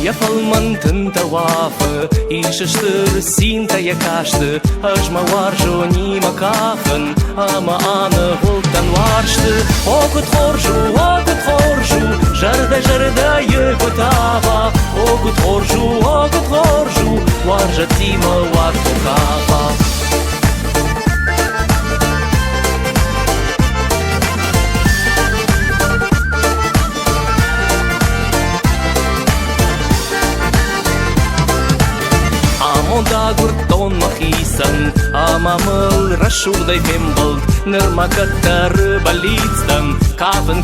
Ja falmantin ta wafe, ische stur sinta ja kaste, as ma warjo ni ma kafen, ama ane hultan warste, okut horju, jarda je gotava, okut horju, warja tima warto kava. Dagur ton machisan, amamel rashuday pimbald, nirmakatar balitsdan, kaven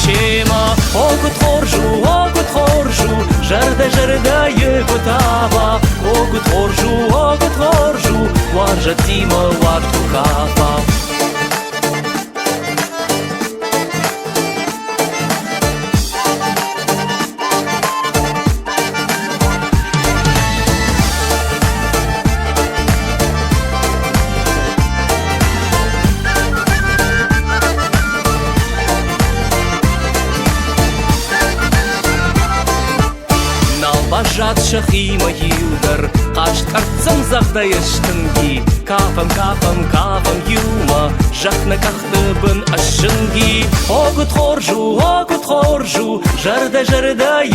shema, ogut horju, jarda je gotava, ogut horju, warja tima wartu kava. Bajat shachima yuder, qasht artsam zagda yashtingi, kafam yuma, jachna kachteben ashingi, ogut horju, jarda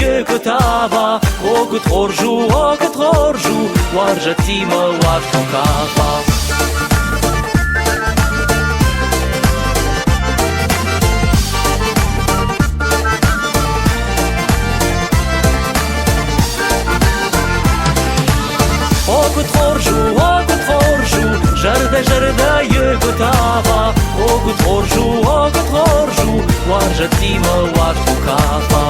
ye kutava, ogut horju, warja tima warto kava. Ogut horju, jarda je gotava, ogut horju, warja tima wartu kava.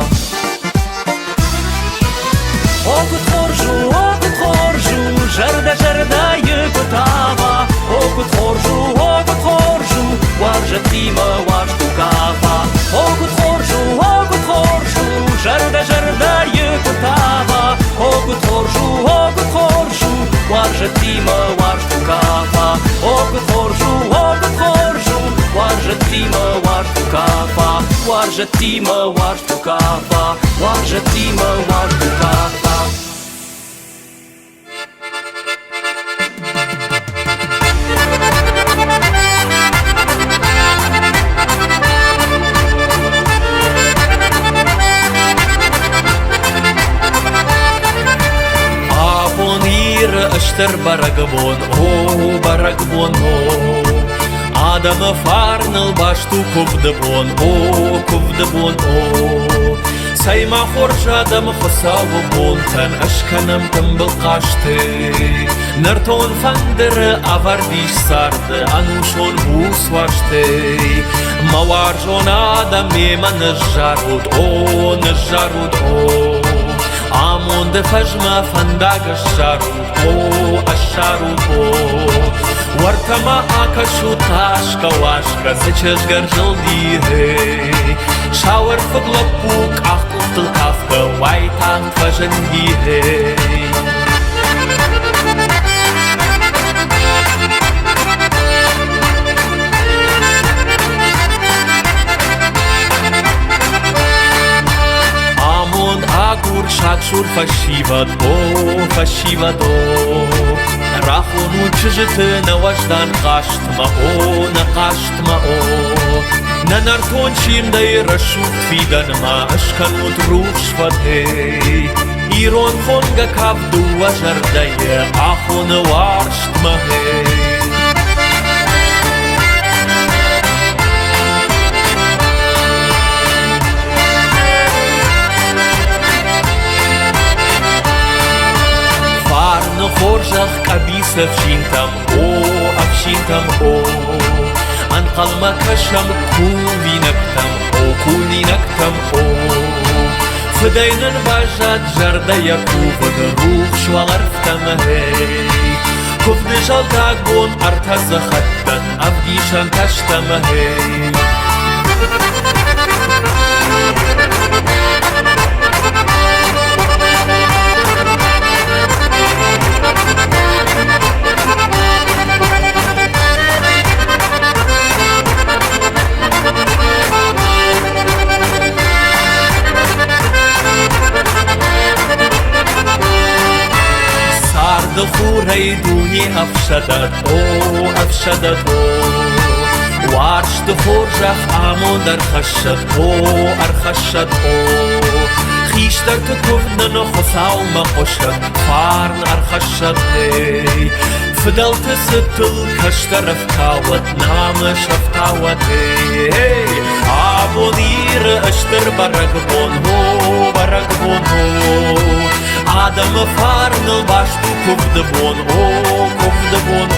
Ogut horju, jarda je gotava, ogut horju, warja tima wartu kava. Ogut horju, jarda je gotava, ogut horju, warja tima wartu kava. Ogut horju, warja tima wartu kava, warja tima wartu kava, warja tima wartu kava. Ashter baragbon, baragbon, Adam farnel bashtu kuvdebon, kuvdebon, Sayma khorshadam khasavbon, tan ashkanam tambal qashte, Narton fander avardish sard, anushon bus washte, Mawarjon adam ema najarud, najarud, Amon de fajma fandag asharut, Wartama akashu tashka washka seches garjaldi he, Shower faglapuk achtel kafka waitang fajandi he. Agur shakshur fashivado, Rachonu chjit nawajdan qashtma o, Nanarton shimday rashut fidan ma ashkanut ruh shvathe, Iron khonga kavdu wajardaye akhon warshtma he. Khorjach kabisa fshintam o, Anqal makasham kulinaktam o, Fdaynan bajat jarda yakuvd ruh shwalarftam hey, Kuvd jaldagon artaz khattan avdishan tashtam hey. دخوري دوني أفشدت أفشدت وارش دخور جف آمون در خشد أرخشد خيشتر تكفنا نخصاو ما خشد فارن أرخشد فضلت ستل كشتر افكاوت نام شفتاوت آبونير اشتر برقبون هو آدم فارن الباشتو كفدبون كفدبون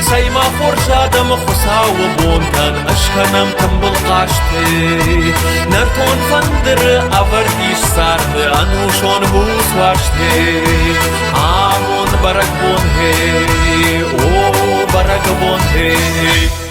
سيما فرش آدم خساو بون كان اشكنم تنبل قاشتي نرتون فندر افرديش سارد انوشون بوس واشتي آمون برقبون هي برقبون هي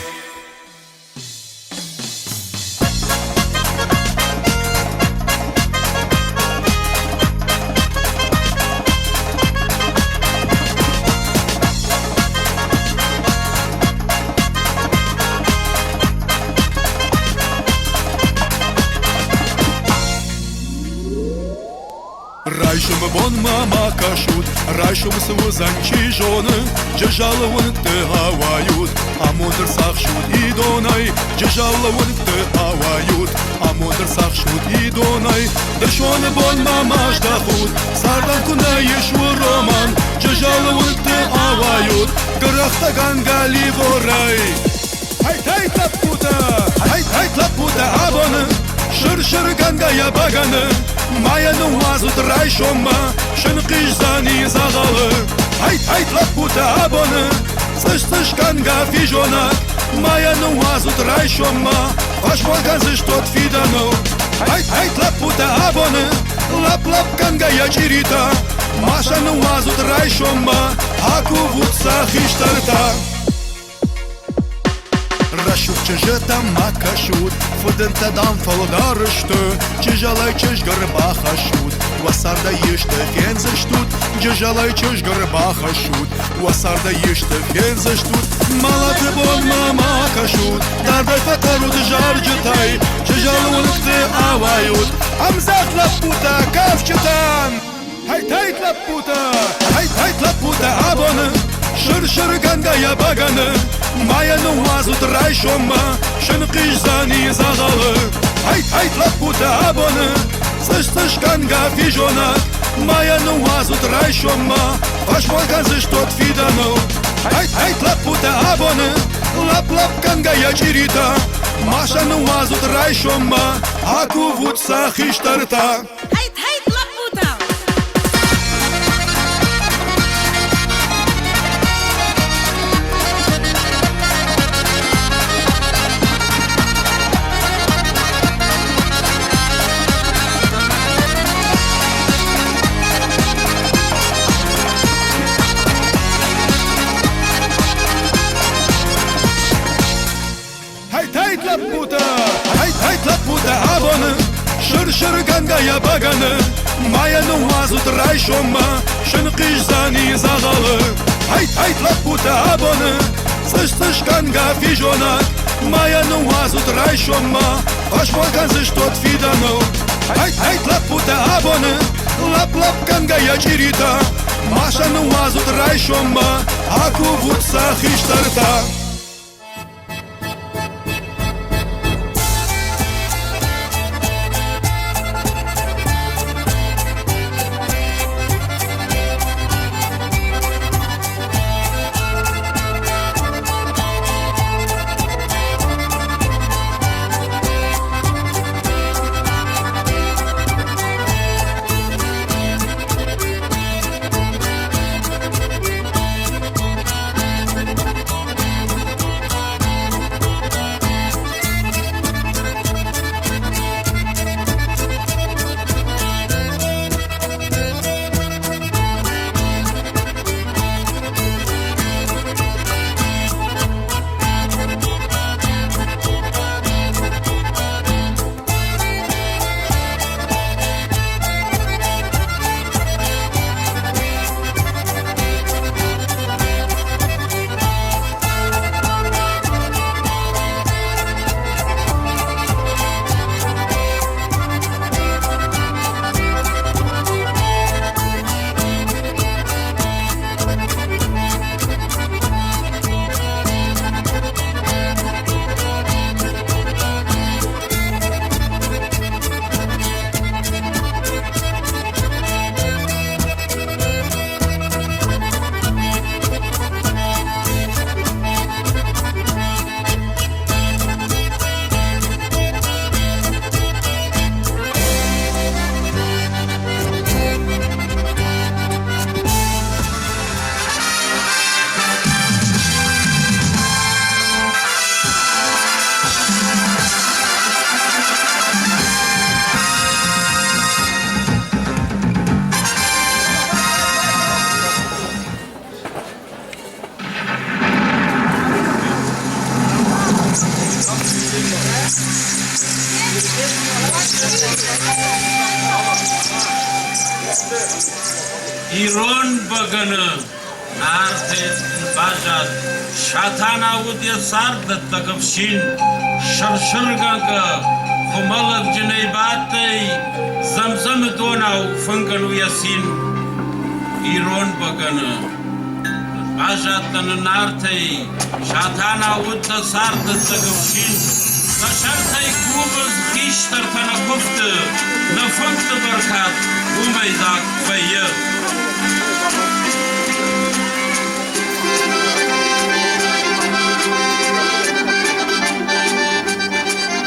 Райшум бон мама кашут, райшум сузанчи жоны, джажалывын ты хавают, а мудр сахшут и донай, джажалывын ты хавают, а мудр сахшут и донай, дышон бон мама ждахут, сардан куна ешу роман, джажалывын ты хавают, грахтаган гали ворай. Ай тлапута абоны, шыр ганга я баганы. Maya nu azut rayshoma shınqış zani zağalı Hayt laputa abone Sıç kanga fijona Maya nu azut rayshoma Aşmalgan zış tot fidano Hayt laputa abone Lap kanga ya chirita Masha nu azut rayshoma Haku vutsa khishtarta Rashuk çeşeta makashut Fıdınta dam faldarıştı Çejalay çeş garbaha şut Vasarda yıştı fenze ştut Çejalay çeş garbaha şut Vasarda yıştı fenze ştut Malatı bol mama kaşut Darday fatarut jarcıtay Çejalılıktı avayut Amzat laputa kavçıtan Hayt laputa abone Şır ganga ya baganı Maya nu azut rayshoma Shınqış zani zağalı Hayt laputa abone Sıç kanga fijona Maya nu azut rayshoma Aşmalgan zış tot fidano Hayt laputa abone Lap kanga ya chirita Masha nu azut rayshoma Haku vutsa khishtarta Hayt laputa Hayt laputa abone Şır ganga ya baganı Maya nu azut rayshoma Shınqış zani zağalı Hayt laputa abone Sıç kanga fijona Maya nu azut rayshoma Aşmalgan zış tot fidano Hayt laputa abone Lap kanga ya chirita Masha nu azut rayshoma Haku vutsa khishtarta ایران بگنه نارتت باشد شاتان آودی سرد تکفشین شرشرگانگا خمالک جنیباتی زمزم دوناو فنگلو یاسین ایران بگنه باشد تن نارتی شاتان آود سرد تکفشین دشرتی کوبز خیشتر تن گفت نفنت برکات اومیداک فیه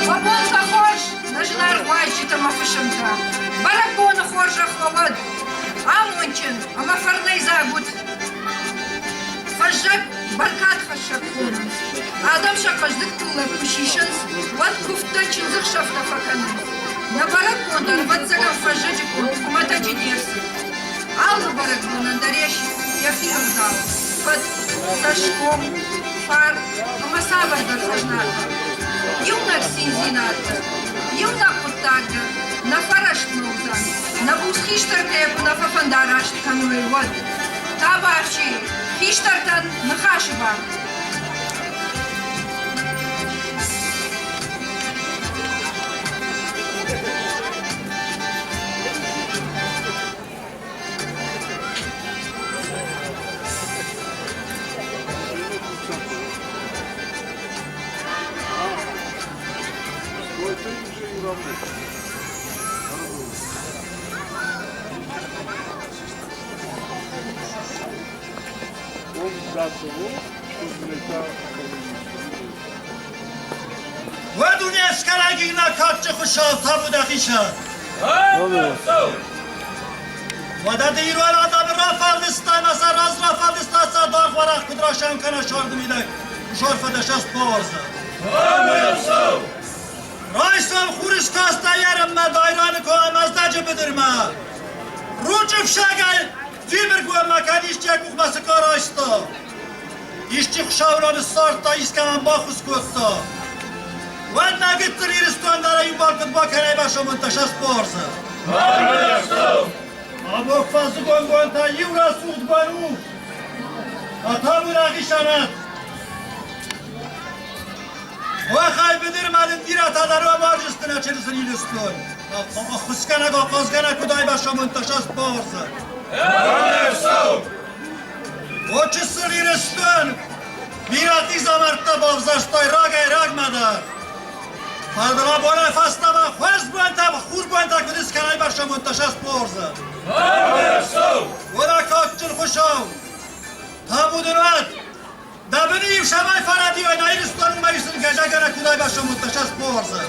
Бабонка хош, нажнар вайчита мафишенка. Барабона хоржа ховад. Амончин, амафарней забуд. Фажак баркат хашак хунан. Адам шакаждык кулак кушишенс. Ват куфтачин зых шафта факанан. На барабондар ват загав фажачику матаджи дерси. Алла барабонан дареш яфирм дал. Под сашком, фар, амасавайдар фажнарка. Юнак синзината, юнак путага, на фарашт музан, на бус хиштарте на фафандарашт кануй вод. Табаши, хиштартан на хашиба. و دنیا اسکرگی نکات چه خوشحال تابو دخیشن و دا دیروال آدم رافال دستا مثلا راز رافال دستا صداق ورق کدراشن کنه شارد میده شارفه دشست بارزه رایسم خورش کاسته یرم مدایران که مزدجه بدرمه روچف شگل دیمر گوه مکانیش چه کوخ مسکار آیستا ایشچی خوشاوران سارتا ایسکمان با خوز کستا و نگید تریرستوان داره این بالکت با کنه باشا منتشست بارزه آبوک فازو گنگوان تا یورا سود بانو اتامو راقیشاند و خواهی بدر مالن دیره تا در و مارجستنه چرسن ایلستون خسکنه گا قازگنه کدای باشا منتشست بارزه و چه سریرستون میراتی زمرتا بافزشتای راگ مدر فردلا بانه فسته و خوز بوانتا و خور بوانتا کدیس کنای باشا منتشست بارزه ولا کاتچل خوشاو تا بودنوات دبنیم شمای فردی و نایرستان مایستن گجه گره کدای باشا منتشست بارزه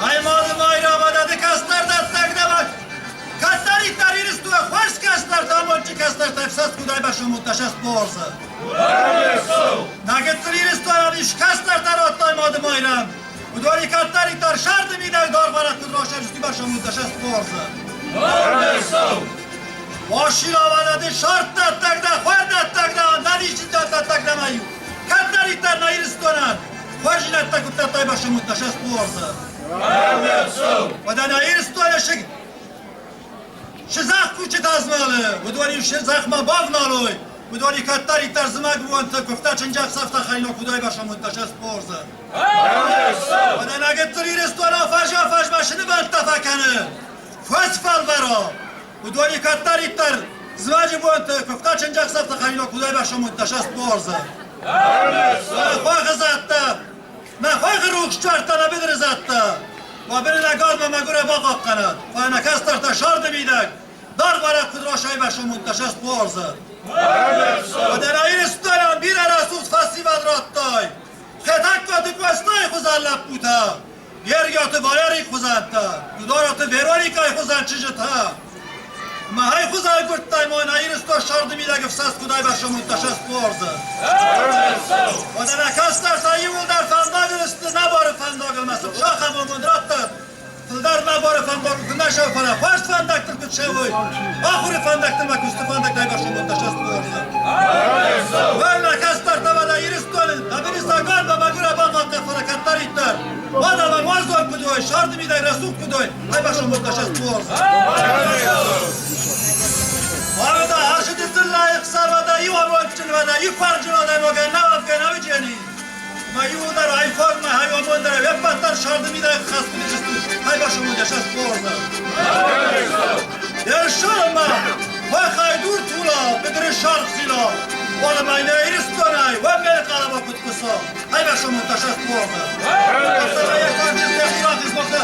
های مادم آیرا مدد کستر دست تقدمک کستری تریرستو خوش کستر تامونچی کستر تفسست کدای باشا منتشست بارزه نگه تریرستو آنیش کستر تراتای مادم آیرم و دوری کتری تر شرد میده دار برد کد راشن جستی باشا منتشست بارزه واشیلا ولده شرط دتگده خورد دتگده نریشی دتگده مایو کتری تر نایرستونن خوشی نتگو تتای باشا منتشست بارزه و در نایرستونه شزاق کوچه تازماله و دوری شزاق ما باف نالوی و دوری کتری تر زمگ بوانتا کفته چنجاق سفته خیلی کدای باشا منتشست بارزه و در نگه تریرستونه فاش باشنه بند تفکنه فاس فال برا و دوری کتری تر زواج بوانتا کفته چنجاق سفته خیلی کدای باشا منتشست بارزه خواه زدتا خواه روخش چارتا نبیدر زدتا و بین نگاد و مگوره باقاق کند و نکستر تا شارد میدک دار برای کدراشای باشا منتشست بارزه و در این استویان بیر رسوس فستیوال راتای خطک کدی کوستای خوزن لب بوتا یرگیات وایری خوزن تا دودارات ویروری که خوزن چیجتا ما های خوزن گرد ما این استو شارد میدک فسست کدای باشا منتشست بارزه و در نکستر تا یول در فنداگل است نباره فنداگل مثل شاخ همون راتت در نباره فنداگل نشو فنه خوشت فندکتر کد شوی آخوری فندکتر مکوست فندکتر باشا منتشست بارزه و نکستر تا و در ایرستوانه نبیرستا گرد و مگوره باقا کفرکتر ایتر و در مگوازدان کدوی شارد میدک رسول کدوی های باشا منتشست بارزه sarvada yuva motçun vada yukarcın odan o gen navat gen avceni. Ma yuvar ay forma hay o mondara ve patlar şardı bir de kastı çıstı. Hay başımı yaşas borda. Yaşama. Vakay dur tula bedre şarkıyla. Wala mayna iristonay ve bel kalaba kutkusa. Hay başımı yaşas borda. Sana yakarcız ne kurakız bakta.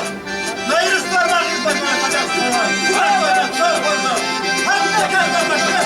Na iristor vakit bakma kaçak tula. Vakay çok borda. Hatta geldi başına.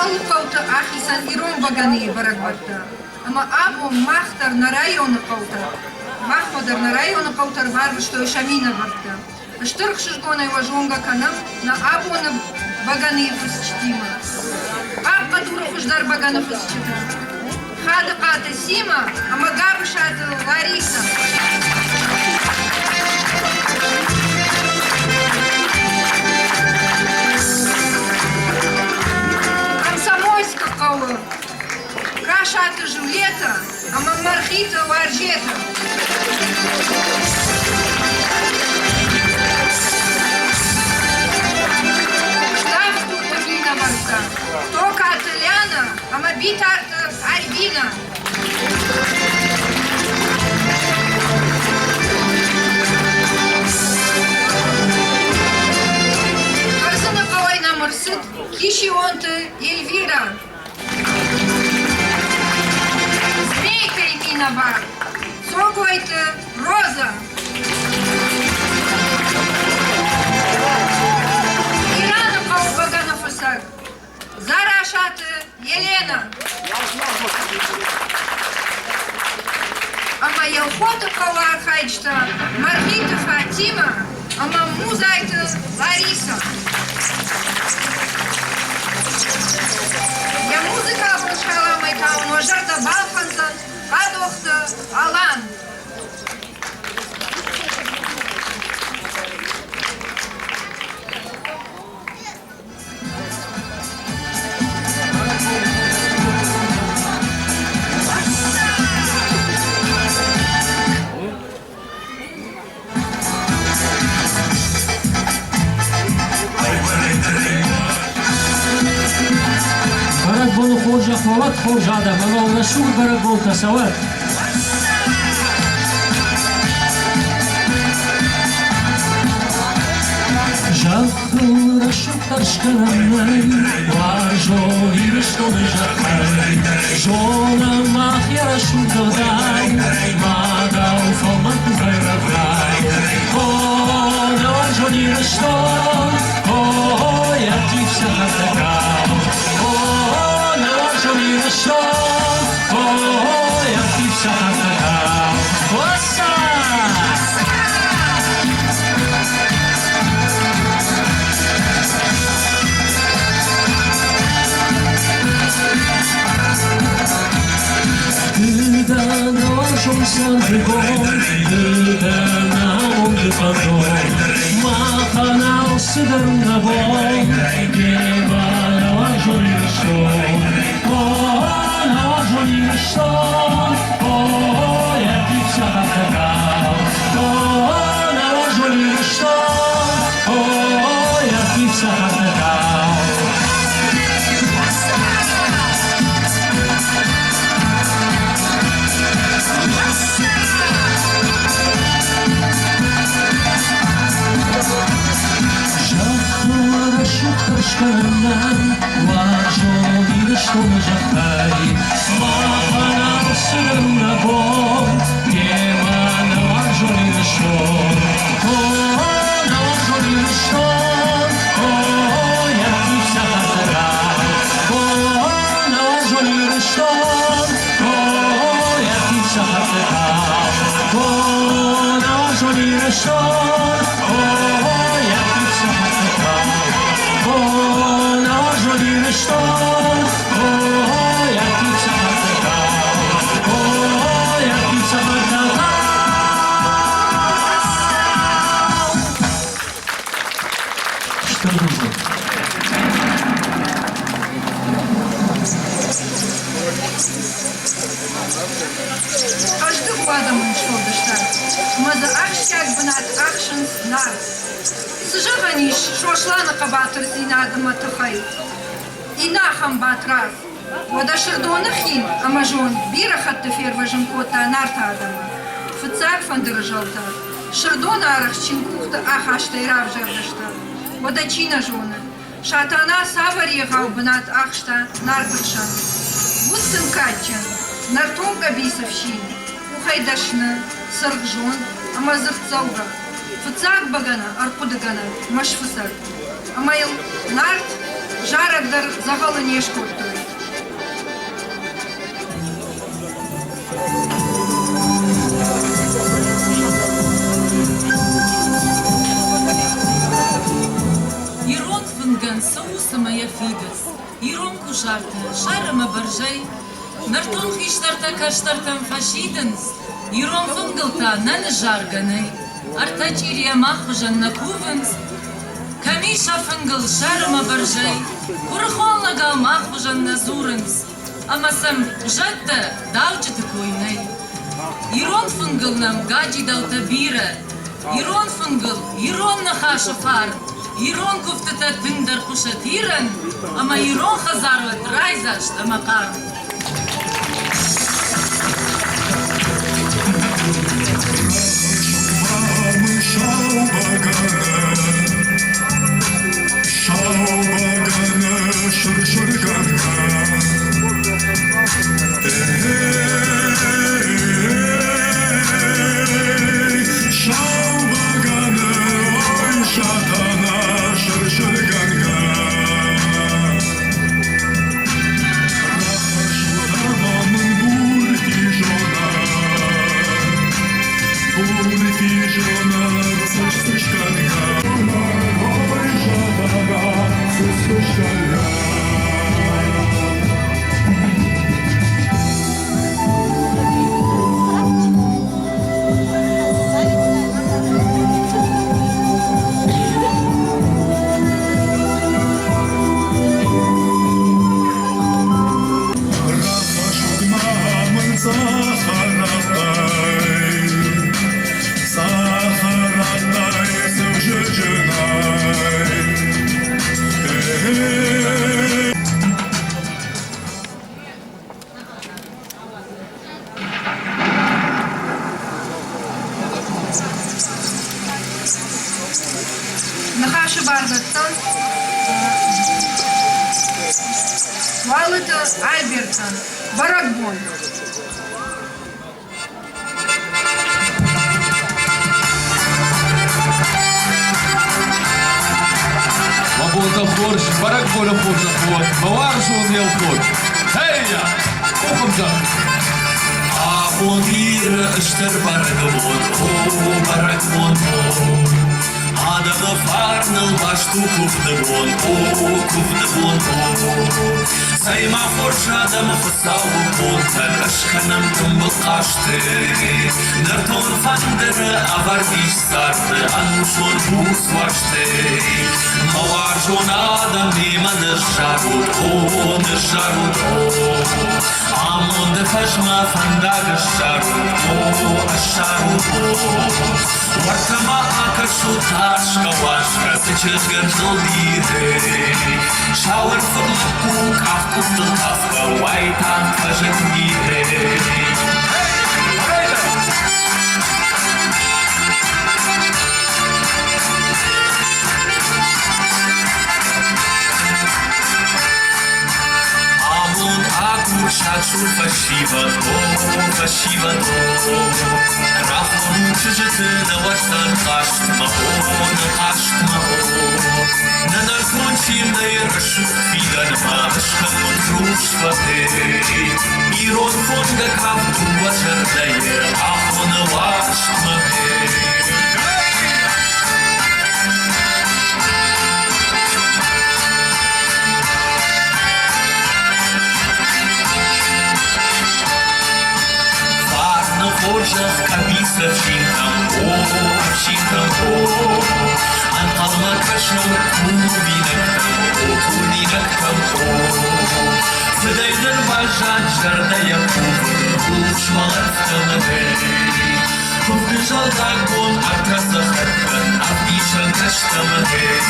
Алукаута ахисан ирон баганы барагбатта. Ама або махтар на районы каута. Махмадар на районы каутар варвы, что шамина барта. Штырк шишгона его жонга канам на або на баганы фусчтима. Абка дура хуждар баганы фусчтима. Хада ката сима, ама габы шаты Лариса. Кашата Жулета, а Мархита Варжета. Штаб Турбагина Марта, Тока Аталяна, а Мабита Альбина. Арсена Кавайна Марсит, Кишионте Эльвира. Бар. Сокойте Роза. Ирана Паубагана Фасак. Зарашаты Елена. А моя охота Кавар Хайчта Маргита Фатима. А маму зайта Лариса. Я музыка обучала мой там, можарда Балфанза. Адохта Алан. Барак болу хоржа хвалат хоржада, мана на шур барак бол тасават. Жахыл рашук ташканай, важо ирштоны жахай. Жона махья рашук додай, мадау фалман кузай равай. О, на важо ирштон, о, я птица хатакау. О, на важо ирштон, о, я птица хатакау. Оса! Son de gol, de na on de pardon, ma sıdarına bol Gema Jolirson Jolirson Jakich Sahatakał Jolirson Jakich Sahatakał Şukarşkanından Vajolir što žahaj Mahana srna bol Gema na vajolir što Na vajolir što Jakih sahatakal Na vajolir što Jakih sahatakal Na vajolir što Jakih sahatakal Na žolire što, jakih sahatakal, jakih sahatakal. Što drugo? Каждый кладом шел дыштар. Маза ахштяк бнат ахшин нар. Сжиганиш шошлана кабатыр зинадыма тахай. Инахам батраз. Вода шердона хин, амажон бира хатты ферважим кота нарта адама. Фыцак фандырыжалта. Шердона арахчин кухта ахашта ирав жардышта. Вода чина жона. Шатана савар егау бнат ахшта нартышан. Вудсын катчан. Нартонка бисовщин. Ухайдашны, сыргжон, амазырцауга. Фыцак багана, арпудагана, маш фысак. Амайыл нарт, жарагдар загалы нешкотты. Ирон фынган соуса моя фидес. Ирон кушарты, шарыма баржай. Нартон хиштарта каштартам фашиденс. Ирон фынгалта наны жарганай. Артачирия махужан на кувенс. Камиша фынгал шарыма баржай. Курхолнагал махужан на зуренс. Амасам жатта даучыты койнай. Ирон фынгал нам гаджи даута бира. Ирон фынгал, ирон на хаша фар. Ирон куфтата тындар кушат иран. Ама ирон хазарват райзашт амакар. Нахаши бардаттан Валыта Альбертан Баракбон. Вабонта хорш, баракболя хорша ход, баваршун ел ход. Heya! Okumca. Ahonir ıştır barakbon, barakbon, Adamı farnıl baştu kuvdebon, kuvdebon, Sayma horş adamı fısavu bon, Aşkanam tümbıl kaçtı Nerton fandırı avar diş sardı Anuşur buz baştı Mavar jonada mima nışarut o nışarut o Amon de faşma fanda nışarut o nışarut o Vartama akarsu taşka vaşka Sıçızgın zolire Şavır fırlık kafkıstı kafka Vaytan taşık gire Amon akur şaçur faşiva faşiva Rafon çıжıtı navaştan kaçtma kaçtma Nanar konçim nayırışık filanma Aşkımın ruşvatı İron fonga kaptu vaçardayı Ahonu vaşkma Forjah kabisa vşintam o Antalma kaşam tuvinaktam o Fıdaydan vajan jarda yapım Uçmalartam hey Kufkıjaldan bon arkası hattan Avdişan kaştam hey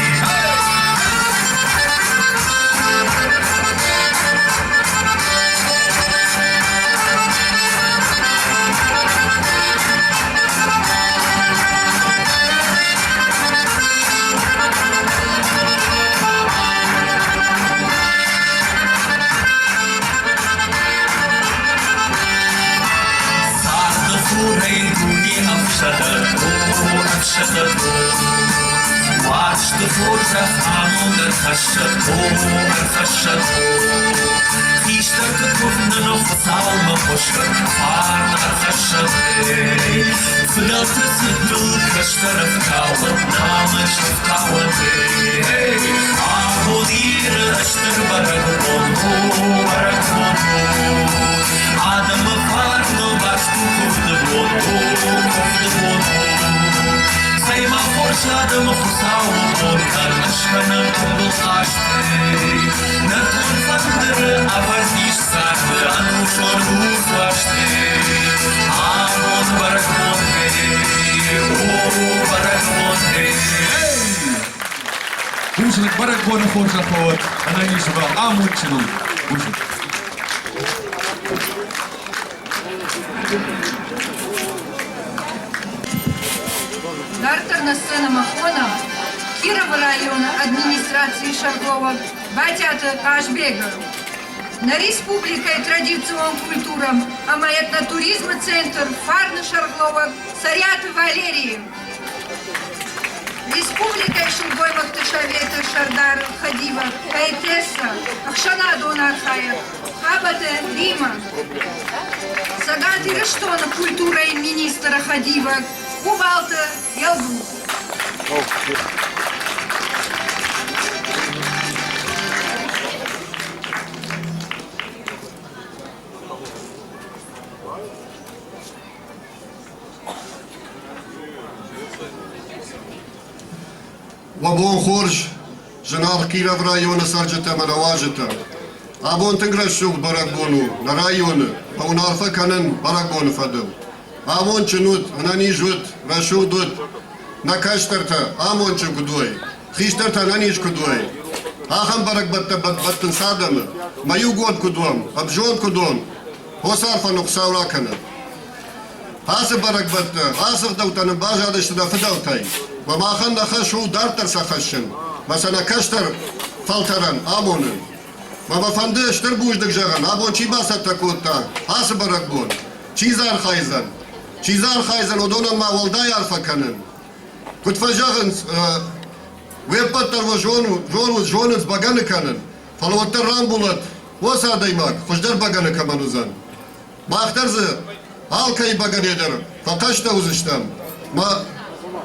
Watch the forjas amon der khashat Khishtar ke kufna no salma khoshtar Farn ar khashat Fidalt sidul kashtar afkawat Namash afkawat Ahodir ashtar baragmon Adam farno bashtu kufdabon Sayma forşadım kusavum Orkan aşkına kumul kaçtı Nerton fandırı avar diş sardı Anuşor buz baştı Amon barakmon hey O barakmon hey Usually barakmon forşa poet Anayı sabah amon çinu Дартерна сцена Махона, Кирова района администрации Шаргова, Батята Ашбегов. На республика и традиционным культурам, а маятна туризма центр Фарна Шаргова, Сарята Валерий. Республика и Шелгой Мактышавета Шардар Хадива, Кайтеса, Ахшана Донархая, Хабата Рима. Сагати Рештона культура и министра Хадива, Кубалта Ялбу. Вабон хорж, женар Киров района сарджата мараважата. Абон тенграшук баракбону на районы, а он арфа канен баракбону фадыл. Амон чынут, анани жут, рашудут, на каштарта, амон чын кудой, хиштарта ананиш кудой. Ахам барак баттын садамы, маю год кудуам, абжон кудон, хосарфа нуксаураканы. Асы барак батты, асық даутаны бажадышты да фыдаутай. Вамахан наха шу дартар сахашын, масана каштар фалтаран, амонын. Мамафанды штыр буждык жаған, абон чибаса такутта, асы барак бон, чизар хайзан. Чизар хайзан одонан ма волдай арфаканын. Кутфажағын веппаттар во жоныз баганы канын. Фалуаттар рам булат, оса даймак, хождар баганы каманузан. Мақтарзы алкай баган едер, факашта узыштам. Ма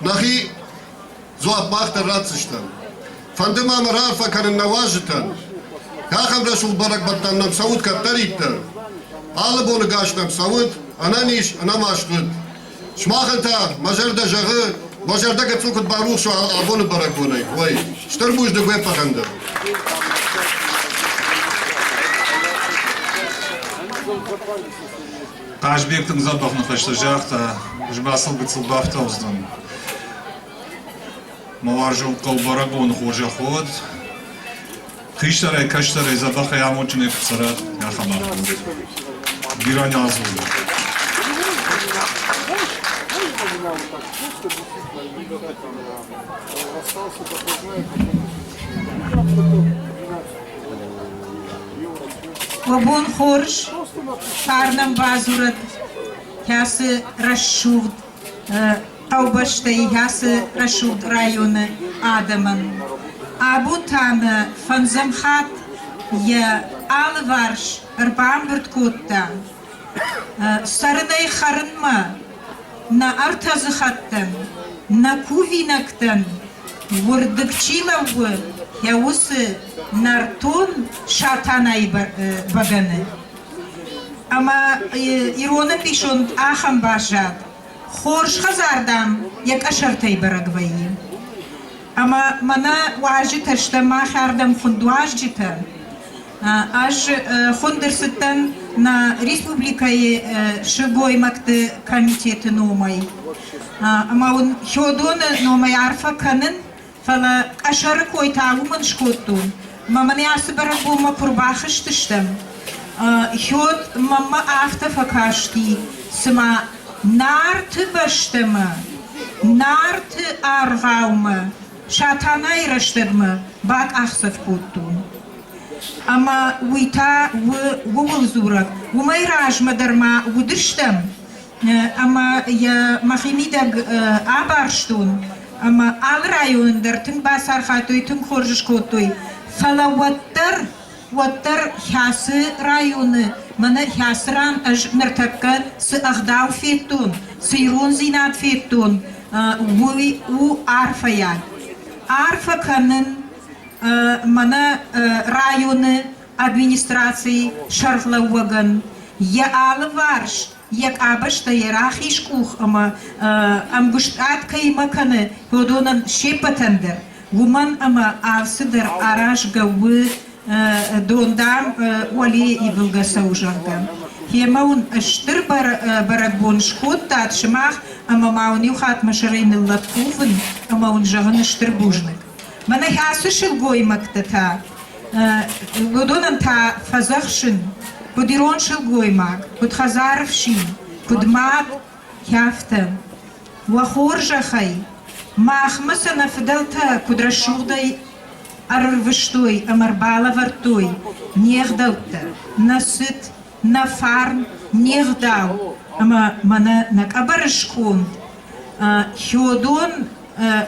нахи зуап мақтар ратсыштам. Фандыма мар арфаканын наважытан. Кахам рашул барак баттан нам сауд каттар иттар. Алып оны гашнам сауд, ana niş, ana maşkut. Şmahenta, majarda jağı, majarda getsukut baruch şu abonu barak bonay. Vay, ştar bujda güep pakanda. Taşbek'tin zabahını kaçtıracak da, jmasıl gıtsıl baftavızdan. Mavarjun kolbarak onu hoca hod. Kıştaray kaçtaray zabah yağmur için epsara yaxamak بود. Bir an yazıldı. وبون خورش فارنم بازورت هاس رشود قوبشتي هاس رشود رايون آدمن أبوتان فنزمخات يا آلوارش أربعم برتكوتا سردي خرنما نا أرتزخاتن نا كوفينكتن وردكچيلو يوس نارتون شاتاناي بغنه اما ایرونه پیشوند آخم باشد خورش خزاردم یک اشرتای برگویی اما منا واجی تشتما خاردم خندواج جیتن اش خندر ستن نا республикای شگوی مکت کمیتیت نومای اما اون خودون نومای عرفا کنن فلا أشارك ويتعاو من شكوتون ماما نياسبر بوما كرباخش تشتم هود ماما آفتا فكاشتي سما نارت بشتما نارت أرغاوما شاتانا يرشتدما باك أخصف كوتون أما ويتا ووزورك وما يراج مدرما ودرشتم أما يا مخيميدك آبارشتون أما الرأيون در تن باسر خاتوي تن خورجش كوتوي فلا وتر حاس رأيون من حاسران أج نرتكل سأخداو فيتون سيرون زينات فيتون و عارفيان عارفة كنن من رأيون администрации شرطلوغن يا آلوارش як абашта ярахиш кух ама амгуштат кайма кане ходонан шепатандер вуман ама алсидер араш гавы дондам вали и вилга саужарган хемаун штыр барагбон шхот тат шмах ама маун юхат машарин латкувен ама он жаган штыр бужник мана хасушил гоймактата ходонан та фазахшин بديرون شو قويماك كد خزارف شي كد ماك كافتن وخورجا خي ما خمسنا فدلتا كد رشودي أرفشتوي أمر بالا ورتوي نيغدوتا نسيت نفارن نيغداو أما منا نك أبرشكون هيودون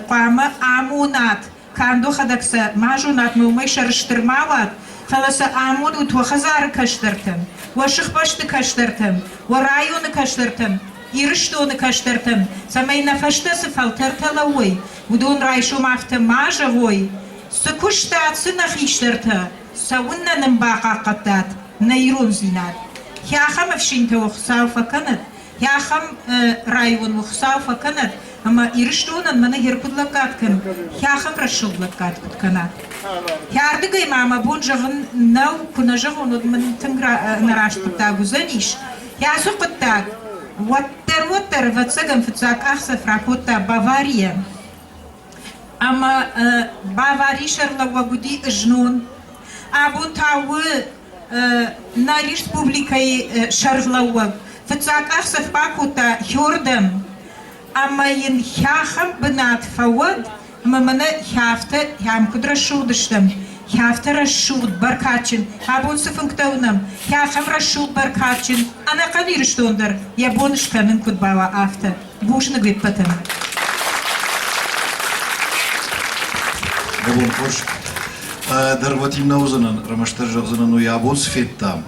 قامة آمونات كاندو خدكسا ماجونات مومي شرشترماوات خلاص آمود و تو خزار کشترتم و شخبشت کشترتم و رایون کشترتم ایرشتون کشترتم سمی نفشته سفلتر تلوی و دون رایشو مافتم ماجه وی سکشتات سنخیشترتا سونا نمباقا قطات نیرون زینات هیاخم افشینت و خساو فکند هیاخم رایون و خساو فکند اما ایرشتونن من هرکد لکات کن هیاخم رشود لکات کد کنات Ярдыгай мама бун жагын нау куна жагын мен тингра нараш тагу заниш. Я сукта ваттер ватсаган фцак ахса фрапота Бавария. Ама Бавари шерла вагуди жнун. Абун тау на республикай шерла ваг. Фцак ахса факута Йордан. Ама ин хахам бнат фавад. ممنه هفته هم کدر شودشتم هفته رشود برکاتچن هبون سفن کتونم هفته رشود برکاتچن انا قدیرشتوندر یا بونش کنن کد باوا هفته بوش نگوید پتن بون خوش در واتیم نوزنن رمشتر جغزنن و یابون سفیدتام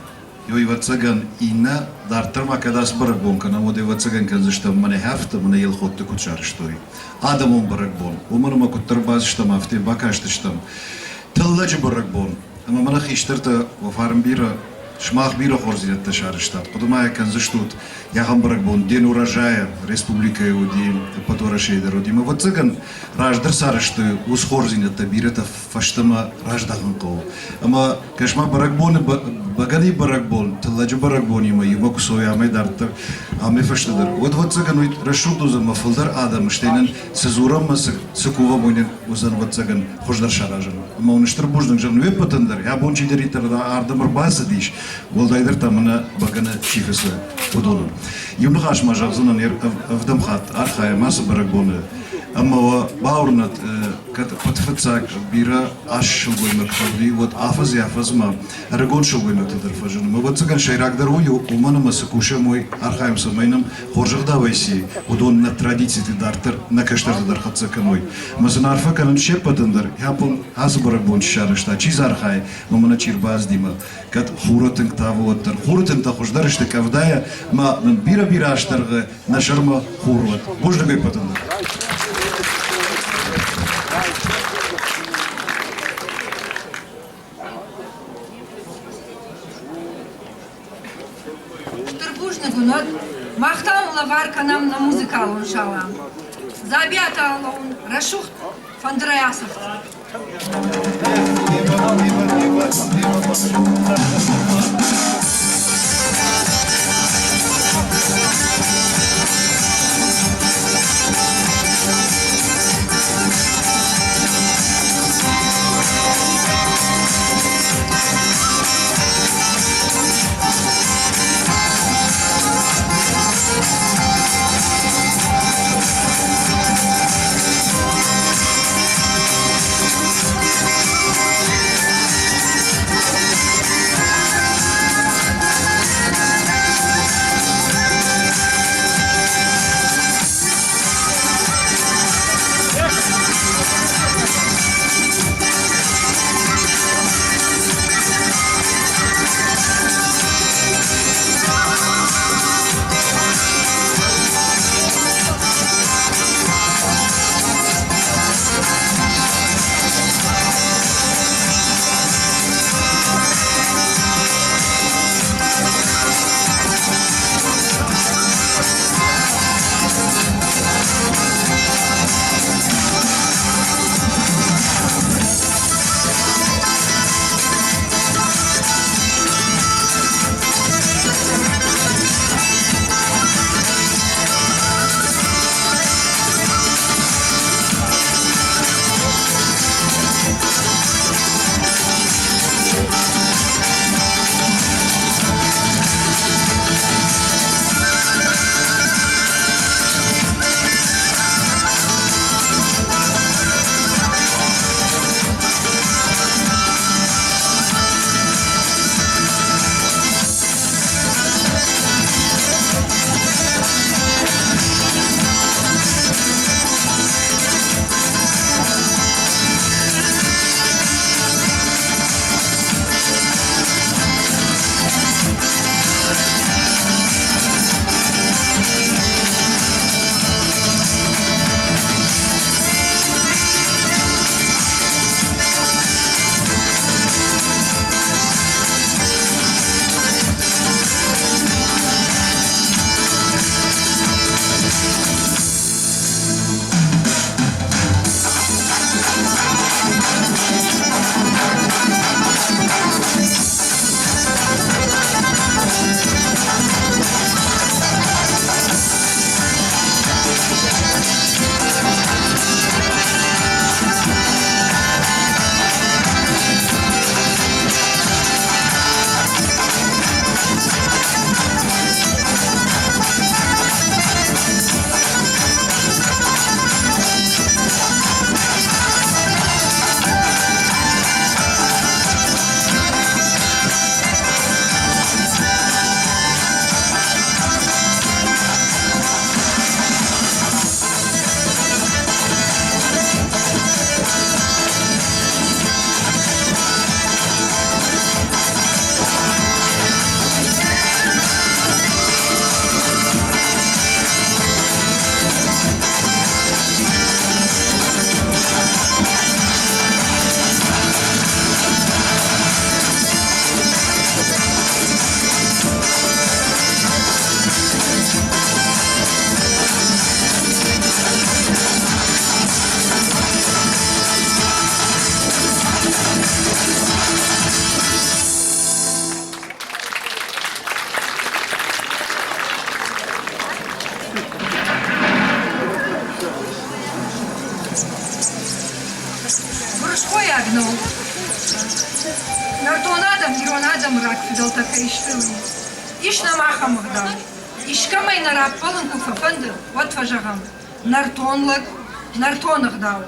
یوی واتسگن اینا در ترما کداس برگ بون کنم و دی واتسگن کنزشتم منه هفته منه یل خود تکود شارشتوی آدمون برگ بون و منو ما کتر بازشتم هفته باکاشتشتم تلج برگ بون اما منه خیشتر تا و فارم بیره шмах бира хорзинет ташарышта. Подумая конзаштут, я хамбрагбон, день урожая, республика Иуди, потора шейдер Удима. Вот цыган раждар сарышты, ус хорзинет табирета фаштама раждаханков. Ама кашма барагбоны, багани барагбон, таладжи барагбон има, има кусоя, аме дартар, аме фаштадар. Вот цыган расшуду за мафалдар адам, штейнен сезурам масы сыкува бойнен узан вот цыган хождар шаражан. Ама уныштыр буждан жан ве патандар, я бончи деритар ардамар баса диш, волдайдар тамана багана шифеса подолу. Юмны хашма жагзынан вдамхат архая маса барагбоны. Ама баурнат патфацак бира аш шулгоймак хавли вот афаз ма рагон шулгоймак тадарфажан. Ма вот цыган шайрагдар ую умана масакуша мой архаем самайнам хоржагдавайси удон на традиции дартер на каштар дархатсака мой. Мазан арфа канан шепатандар япон аз барагбон шарышта чиз архай мамана чирбаз дима кат хуротын тавоттар хуротын та хождарышта кавдая ма бира аштарга на шарма хурот. Бождагай патандар. Турбужный махтал лаварка нам на музыкалу шалам. Забята лун Рашух Фандреасов. Шкой агнул. Нартонадам, иронадам рак фидал така иштуи. Иш намаха магдал. Ишкамай нараб паланку фафанды, вот важагам. Нартонлак, нартонагдал.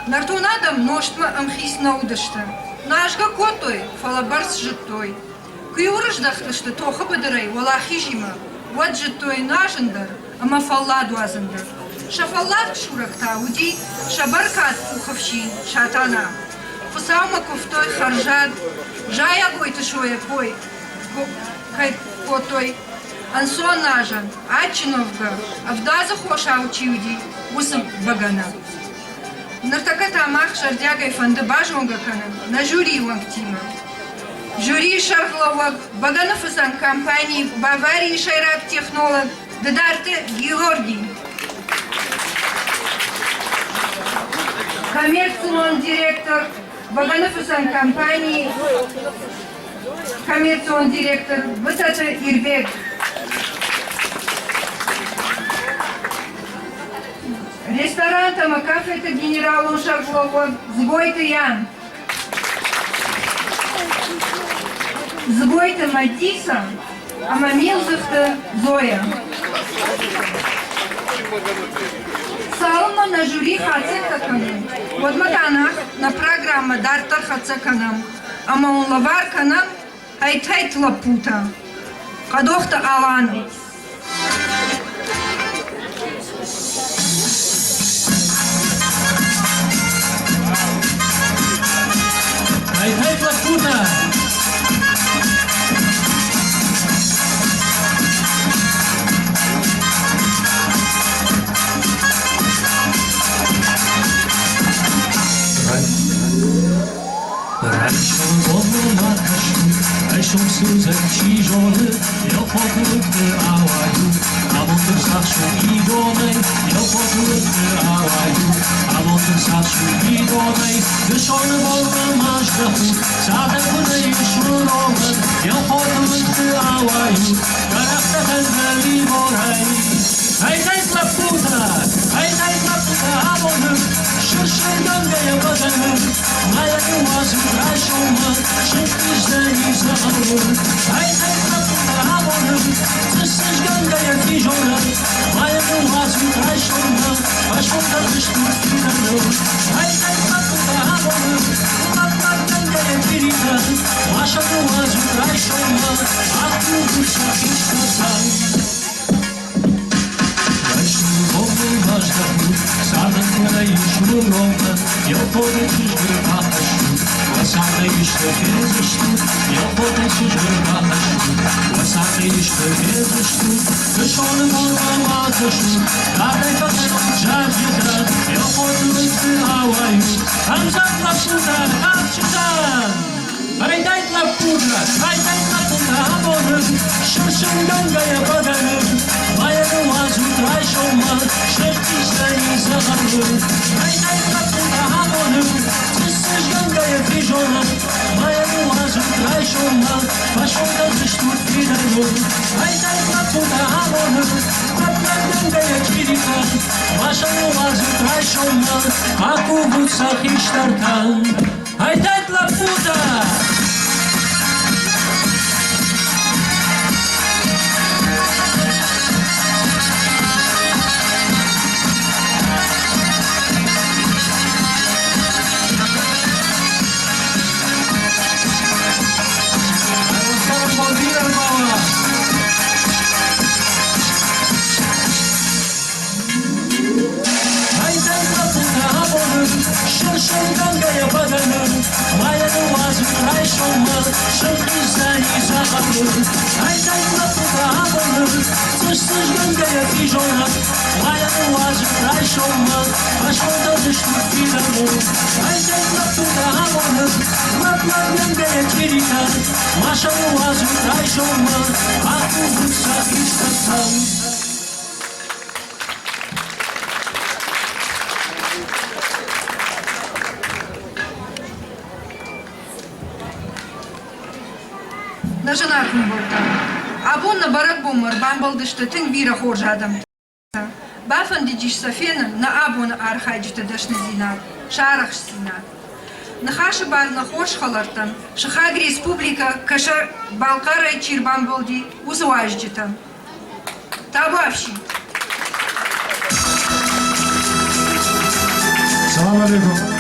Нартонадам ноштма амхис наудашта. Нажга котой, фалабарс життой. Кюрыш дахтышты тоха бадырай, валахижима. Вот життой нажындар, ама фалладу азындар. Шафаллат шуракта уди, шабаркат ухавшин, шатана. Фусаума куфтой харжад, жая гойты шоя пой, кай котой. Ансон нажан, ачиновга, авдаза хоша учиуди, усым багана. Нартаката амах шардягай фанды бажонга канан, на жюри вангтима. Жюри шаргловак, багана фасан компании в Баварии шайрак технолог, Дедарте Георгий. Коммерционный директор багана фасан компании, коммерционный директор Высота Ирбек. Ресторан там, кафе-то генерал Шарглова, сбой-то Ян. Сбой-то Матиса, а мамилзах-то Зоя. Салма на жюри хацекаканам. Вот матанах на программа Дартар хацеканам. А маунлавар канам айтайт лапута. Кадохта Алану. Айтай Лапута! Раньше он макашу, раньше сузен чижоны, я подругы аваю, а вот и сашу идоной, я подругы аваю, а вот и сашу идоной, дышоны волны маждаху, садакуны шуровы, я подругы аваю, карахта хендали ворай. Айтай Лапута, авоны, шуршурганга я бадану, моя уазу крашома, шуршизани захару. Айтай Лапута, авоны, шуршурганга я фижона, моя уазу крашома, пашота вишкурфинану. Айтай Лапута, авоны, лаплаганга я фирита, маша уазу крашома, акуду шахишкасан. Садакуна ишуровна, я подачишь гребахашу, Васада ишта безышту, я подачишь гребахашу, Васада ишта безышту, дышоны молва маташу, Дадай патану джарджида, я подругы аваю, Хамзат Лапута, Хамчидан! Айтай Лапута, авоны, шуршурганга я бадану, моя уазу крашома, шуршизани захару. Айтай Лапута, авоны, шуршурганга я фижона, моя уазу крашома, пашота вишкурфинану. Айтай Лапута, авоны, лаплаганга я фирита, маша уазу крашома, акубут сахиштартан. Айтай Лапута! Шуршурганга я бадану, моя уазу крашома, шуршизани захару. Айтай Лапута, авоны, шуршурганга я фижона, моя уазу крашома, пашота вишкурфинану. Айтай Лапута, авоны, лаплаганга я фирита, маша уазу крашома, акубут сахиштасан. На женах не болды. Абон на барак бомар, бамбалды что тын бира хоржадам. Бафан дидиш сафена на абон архайджта дашны зинар. шарахшсина. Нахаша барна хош халартан, Шахаг республика каша Балкара Чирбан болди узваждитан. Табавши. Салам алейкум.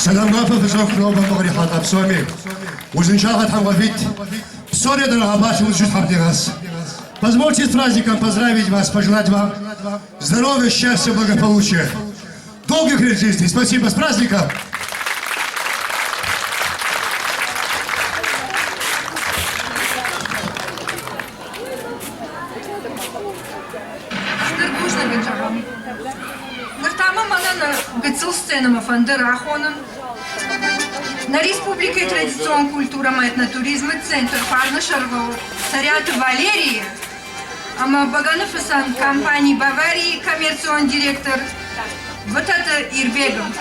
Salam gafa fizok roba magri khatab somi. Узенчага там ловить. Sorry, дорогобаши, вот чуть обдираться. Позвольте с праздником поздравить вас, пожелать вам здоровья, счастья, благополучия. Долгих лет жизни. Спасибо, с праздником. На Республике традиционная культура, этнотуризм и центр Парна Шарвау, царят Валерии, Ама Баганов компании Баварии, коммерционный директор Вот это Ирбегом.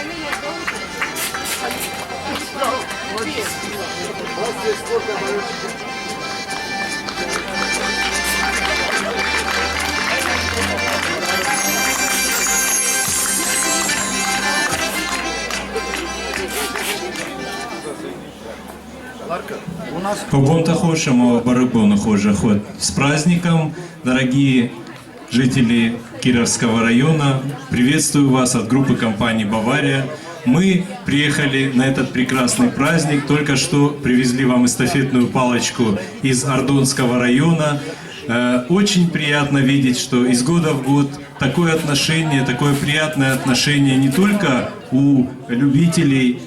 Побонта хошама барыбона хожа ход. С праздником, дорогие жители Кировского района! Приветствую вас от группы компании «Бавария». Мы приехали на этот прекрасный праздник, только что привезли вам эстафетную палочку из Ардонского района. Очень приятно видеть, что из года в год такое отношение, такое приятное отношение не только у любителей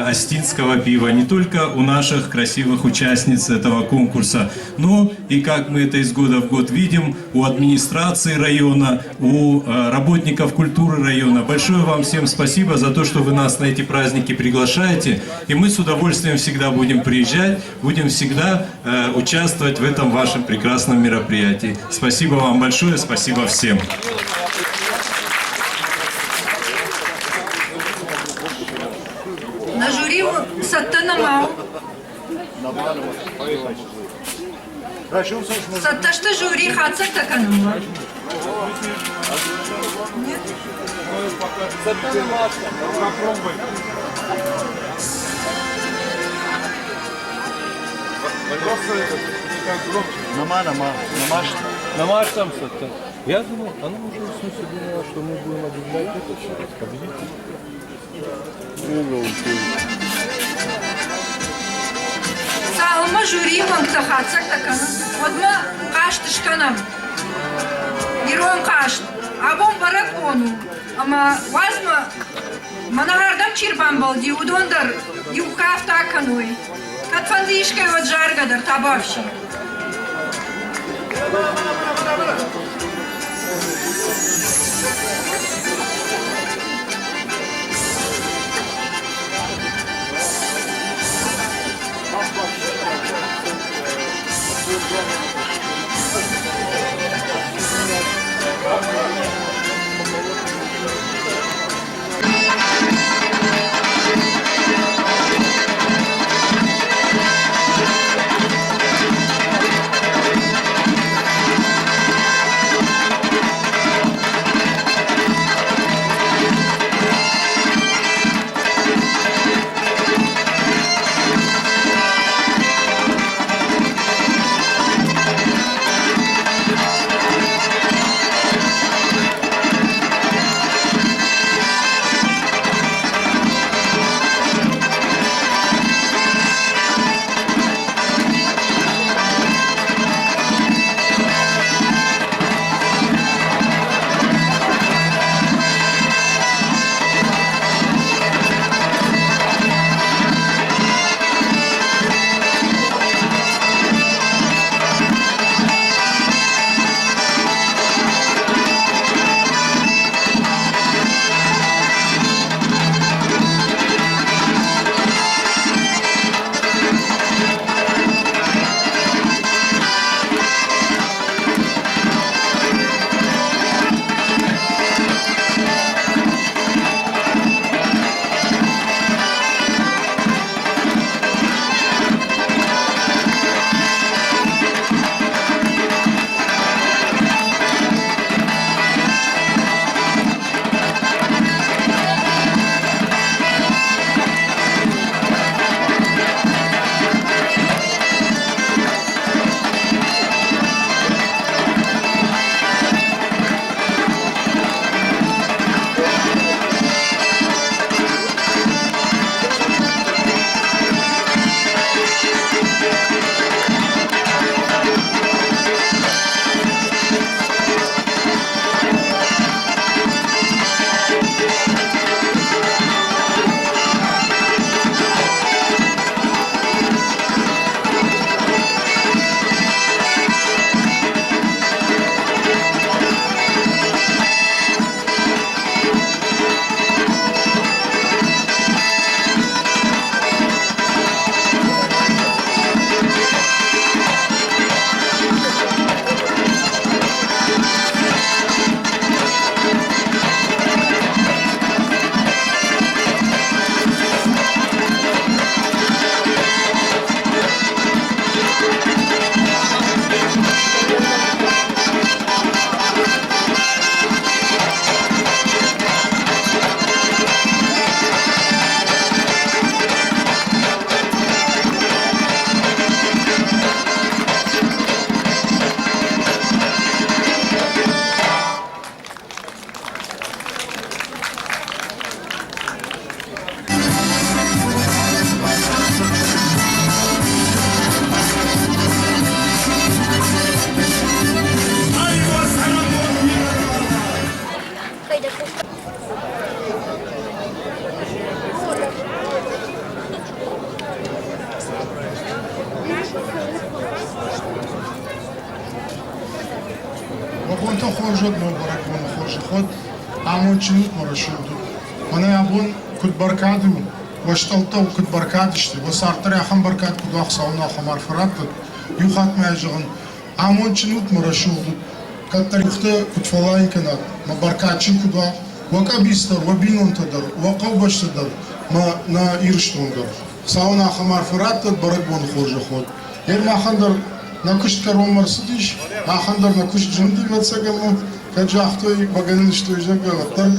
остинского пива, не только у наших красивых участниц этого конкурса, но и, как мы это из года в год видим, у администрации района, у работников культуры района. Большое вам всем спасибо за то, что вы нас на эти праздники приглашаете, и мы с удовольствием всегда будем приезжать, будем всегда участвовать в этом вашем прекрасном мероприятии. Спасибо вам большое, спасибо всем. На жюри Саттана Мау. Сатташта жюри хатсак таканым var. Нет? Намаш там Саттан. Я думал, она уже в смысле думала, что мы будем объявлять это сейчас, победитель. Салма жюри ванкта хатсак таканым. Одма каштышканам. Ирон кашт. Абон барак ону. Ама вазма манагардам чирбан балди. Удондар юкаф таканой. Катфандишкай вот жаргадар табавши. خرجت مبارك من خرج خود عمود شنوت مرة شنوت أنا يابون كنت بركادو واشتلتو كنت بركادشتي وصارت ريا خم بركاد كنت أخصونا خمار فراتت يوخات ما يجغن عمود شنوت مرة شنوت كتر يخته كنت فلاين كنات ما بركادشين كدوا وكابيستر وبينون تدر وقوبش تدر ما نا يرشتون در ساونا خمار فراتت برك من خرج خود ما خندر نكشت كروم مرسديش خندر نكشت جندي متسجم كجاختوي بغنشتوي جاغلتر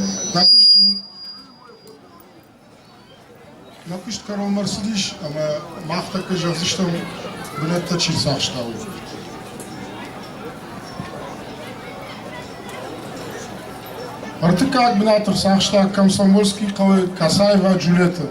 نكشت كروم مرسديش اما ما اختك جازشتو بنت تشي ساختاوي ارتكاك بناتر ساخشتا комсомольский قوي كاسايفا جوليتا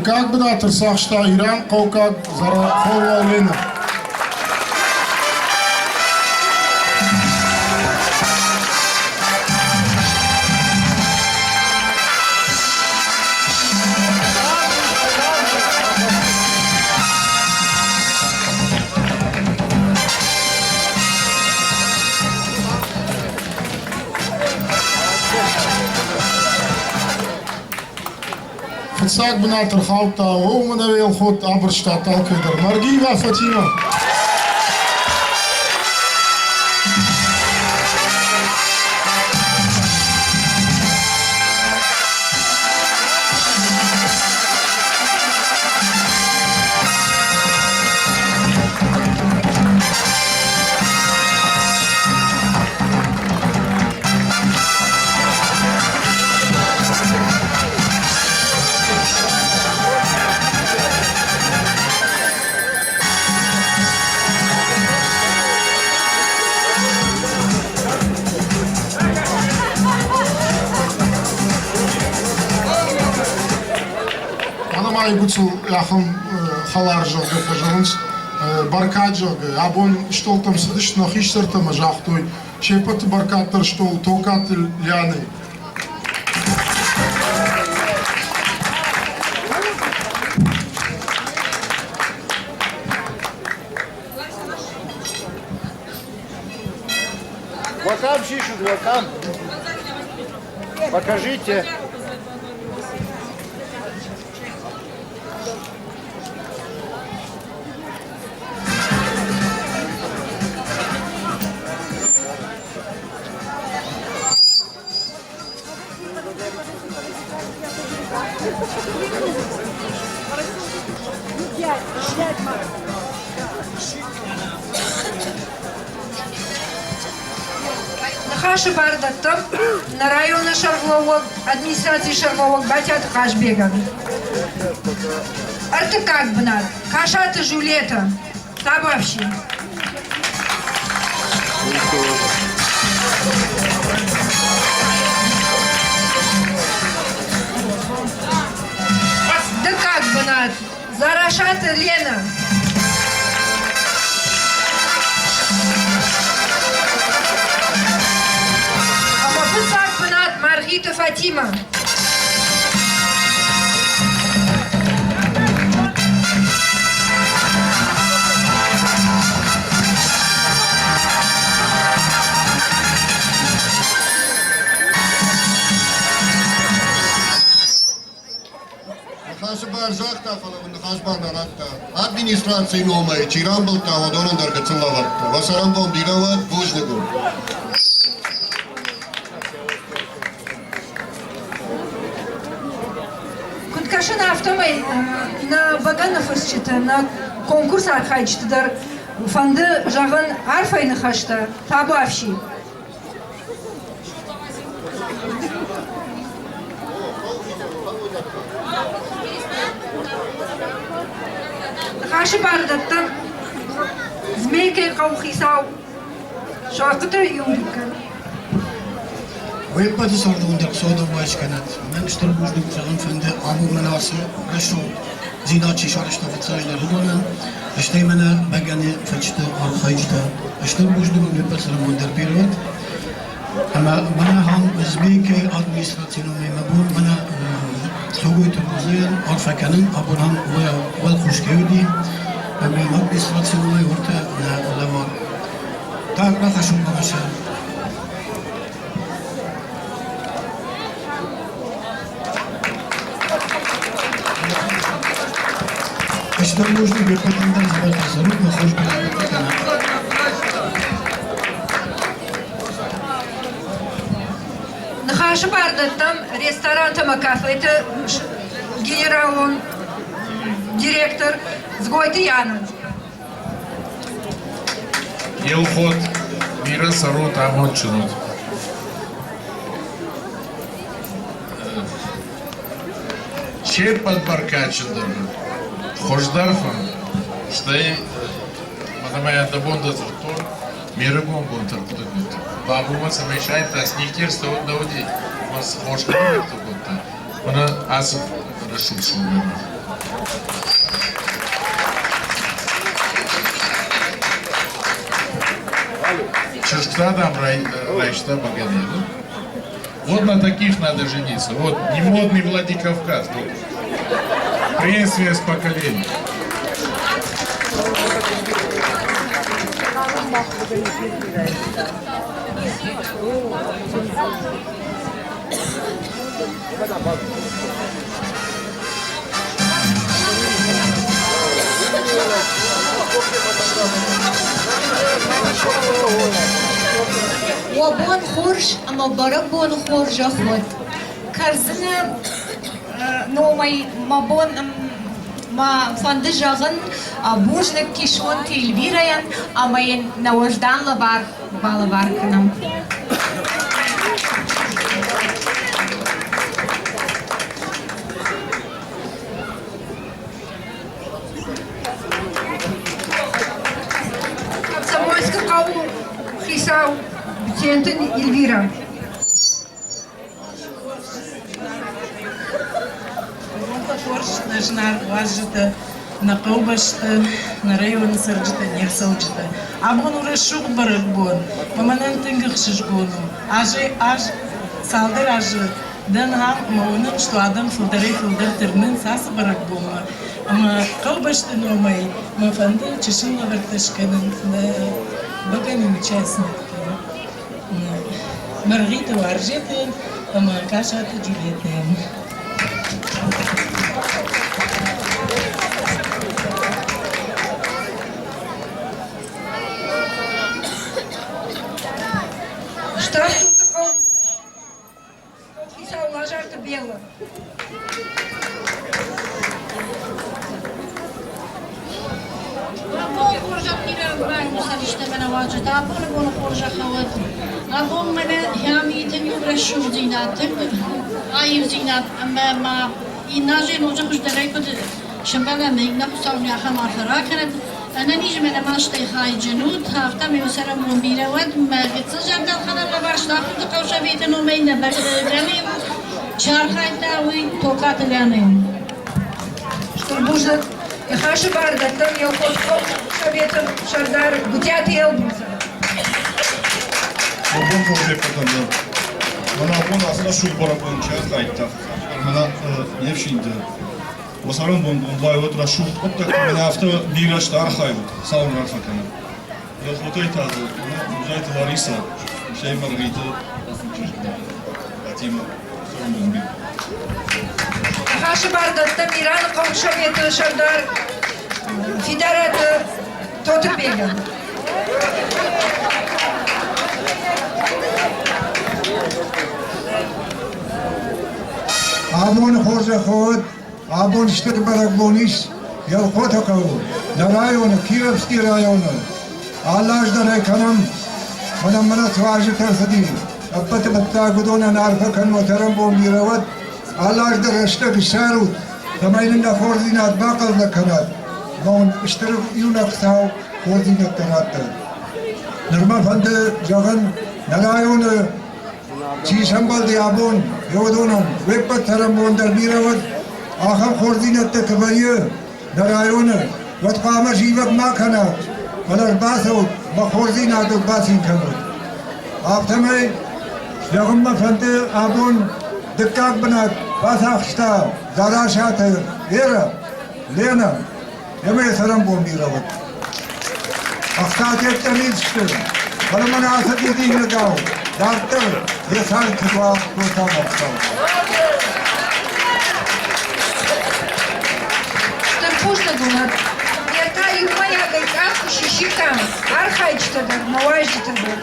Как бы на терсах что Иран колка зараховал лена. فتساق بنات الخوطة وهو من أبي الخوط عبر شتاطة وكدر مرقيبة فاتيمة Айгуцу яхам халар жоғы фажанс баркад жоғы абон штол там сидиш на хиштер там жахтой шепат баркаттар штол токат ляны Вакам шишут, вакам. Покажите. Нахаши бардаттым на районы шаргловок, администрации шаргловок батят хаш беган. Это как бы надо? Кашата жулета, табавщи. Да как бы надо? Зарашата Лена. Маргита Фатима. Хасбар захта фалавн хасбар наракта. Администрации номай чирамбалта водонандар кацалаватта. Васарамбом дигават бужнегу. Кашина автомой на баганов исчита, на конкурс архайчита, дар фанды жаган арфайны хашта, табавщи. Хаши бардаттан змейкой каухисау, шакыты юрика. ويبقى تصور دون درك صودا واش كانت ما نشتري بوش دوك شغل فند ابو مناصر رشو زينات شي شارش تفتاج لهدونا اشتي منا بغاني فتشت ارخيجتا اشتري بوش دوك يبقى تصور در بيرود اما منا هم زبيك ادمنستراسيون مبون منا سوغوت الوزير عرفه كانن ابو هم والخوش كيودي اما ادمنستراسيون ورتا لما تاك راح شو بغاشا اشتغل موجود بقدم ده زبالة الزروق وخرج بالعمل نخاش باردتم رесторан Макафете генерал директор Згойты Янович. Елхот мира сарут амончунут. Че подбаркачындар? Хождарфан, штай мадамая дабонда зартор, мира бомбонтар кудагут. Бабума самешай таснихтер стаут дауди. Мас хождар кудагут. Мана асып рашул шулбема. Чешкадам райшта баганеду. Вот на таких надо жениться. Вот не модный Владикавказ. Вот. Преемственность поколений. وبون خورش اما برق بون خورج خود كرزنا نومي ما بون ما فندجاغن بوجنك كيشون تيلبيريان اما ين نوجدان لبار بالبار كنم Комсомольский кау Хисау Бетентин Эльвира. Нажнар важыта на колбашта на район сарджита не салджита. Абон урашук барак бон. Маманан тынгых шишгону. Аж салдар аж дан хам маунын что адам филдар тернын сас барак бома. Ама колбашта номай мафанды чешила вертышканын баганын участникы. Маргарита Варжеты, ама Кашата Джульетта. Штраф тут такой. Хисау лажарта бело. أبون خورجة خواتي أبون من ياميتن يبرشوا زينات غير زينات أما ما يناجي نوجه دري كد شمبلا ميجنا بصون يا خمار فراكنت أنا نيجي من ما أشتي خاي جنود هافتا ميوسرم مبيرة ود ما قتصجر دل خدر لباش داخل تقوش بيتنو مينا برمي شهر خاي تاوي توقات اليانين Что нужно и хаши барда, там я ухожу советом Шардар, гутят и элбуса. Обон хожи потом. Мана обон асла шул барабон час айтта. Мана невшинде. Wasarın bunday otura şu hatta ben hafta bir yaşta arxayım. Sağ olun arxakana. Ya xotay tadı. Müzayt varisa. Şey margıydı. Atim sorumluyum bir. Хаши барда, там Иран Каушавет Шардар, Федерат Тотепелин. Абон хожа ход. Абон штык баракбониш, ялхота кау, на районы, Кировский районы. Аллах дарай канам, мана сважи тарсади. Аббат батта гудона нарфа кан мотерам бом бирават. Аллах дарай штык шарут. Тамайнында форзинат бакал наканат. Бон штырык юнак сау форзинат таратты. Нырма фанды жаган на районы چیشم بلدی آبون یودونم ویپت ترم بوندر بیرود آخر خوردینت تکبریه نرایونه وقت قامه جیبت ما کنات ولر باسود با خوردینات و باسین کنود آفتمه یغم مفنده آبون دکاک بنات باس آخشتا زاراشات ایره لینا یمه سرم بون بیرود اختاتیت تمیز شد ولی من آسد دیدی نگاو دارتر یه سال کدوا کوتا مقصود Штарпушна гунат. Яка юрма ягайт аху шишикам. Архайчтадар, наважитадар.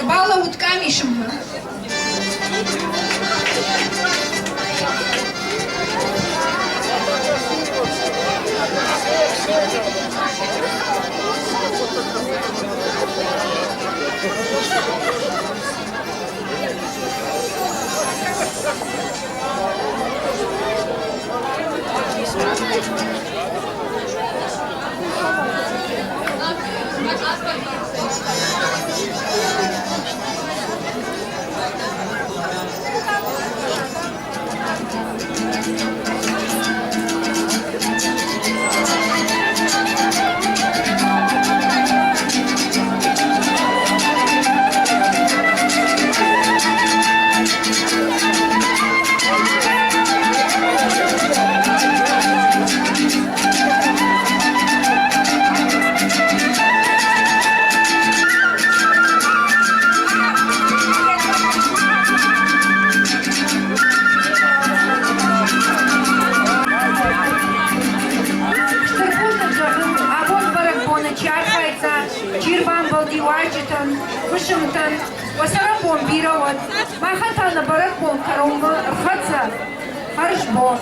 Бала утками шумна. Чирбан балдивачитан, вышимтан, васарабон бироват, махатана баракбон карумба, рхаца, харшбон.